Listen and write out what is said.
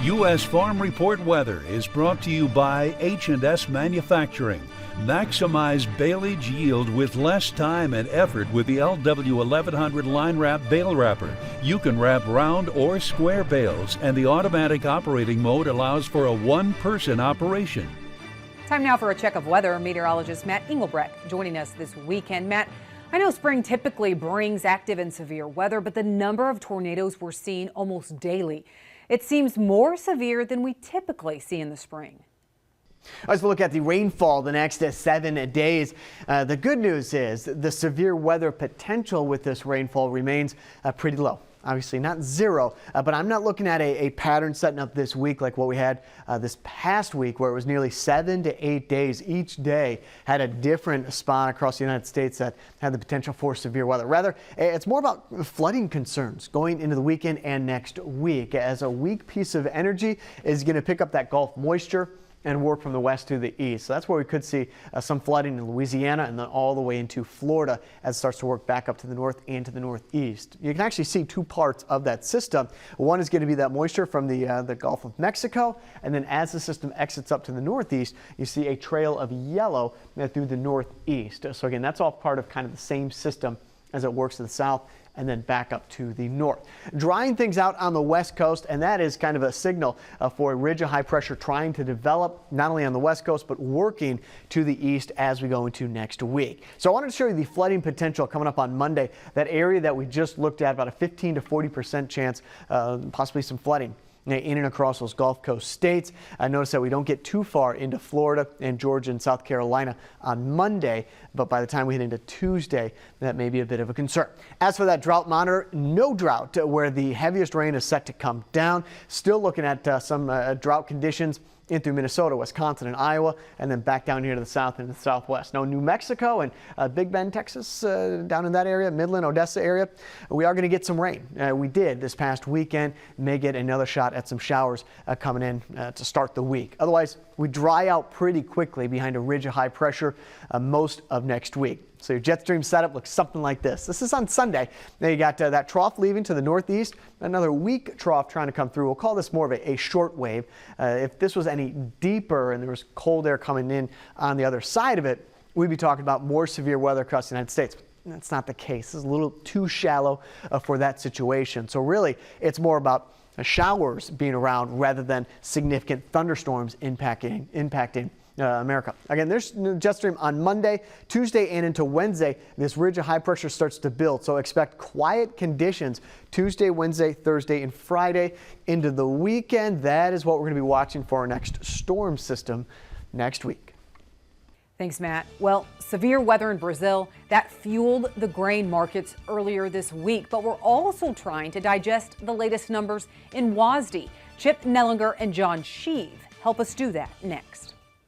U.S. Farm Report weather is brought to you by H&S Manufacturing. Maximize baleage yield with less time and effort with the LW1100 line wrap bale wrapper. You can wrap round or square bales, and the automatic operating mode allows for a one-person operation. Time now for a check of weather. Meteorologist Matt Engelbrecht joining us this weekend. Matt, I know spring typically brings active and severe weather, but the number of tornadoes we're seeing almost daily, it seems more severe than we typically see in the spring. As we look at the rainfall the next 7 days, the good news is the severe weather potential with this rainfall remains pretty low. Obviously not zero, but I'm not looking at a pattern setting up this week like what we had this past week, where it was nearly 7 to 8 days. Each day had a different spot across the United States that had the potential for severe weather. Rather, it's more about flooding concerns going into the weekend and next week, as a weak piece of energy is going to pick up that Gulf moisture and work from the west to the east. So that's where we could see some flooding in Louisiana and then all the way into Florida as it starts to work back up to the north and to the northeast. You can actually see two parts of that system. One is going to be that moisture from the Gulf of Mexico, and then as the system exits up to the northeast, you see a trail of yellow through the northeast. So again, that's all part of kind of the same system as it works to the south and then back up to the north. Drying things out on the west coast, and that is kind of a signal for a ridge of high pressure trying to develop not only on the west coast but working to the east as we go into next week. So I wanted to show you the flooding potential coming up on Monday. That area that we just looked at, about a 15 to 40% chance, possibly some flooding in and across those Gulf Coast states. I notice that we don't get too far into Florida and Georgia and South Carolina on Monday, but by the time we hit into Tuesday, that may be a bit of a concern. As for that drought monitor, no drought where the heaviest rain is set to come down. Still looking at some drought conditions in through Minnesota, Wisconsin, and Iowa, and then back down here to the south and the southwest. Now, New Mexico and Big Bend, Texas, down in that area, Midland, Odessa area, we are going to get some rain. We did this past weekend. May get another shot at some showers coming in to start the week. Otherwise, we dry out pretty quickly behind a ridge of high pressure most of next week. So your jet stream setup looks something like this. This is on Sunday. Now you got that trough leaving to the northeast, another weak trough trying to come through. We'll call this more of a short wave. If this was any deeper and there was cold air coming in on the other side of it, we'd be talking about more severe weather across the United States. That's not the case. It's a little too shallow for that situation. So really, it's more about showers being around rather than significant thunderstorms impacting America. Again, there's jet stream on Monday, Tuesday, and into Wednesday. This ridge of high pressure starts to build, so expect quiet conditions Tuesday, Wednesday, Thursday, and Friday into the weekend. That is what we're going to be watching for our next storm system next week. Thanks, Matt. Well, severe weather in Brazil, that fueled the grain markets earlier this week, but we're also trying to digest the latest numbers in WASDE. Chip Nellinger and John Sheave help us do that next.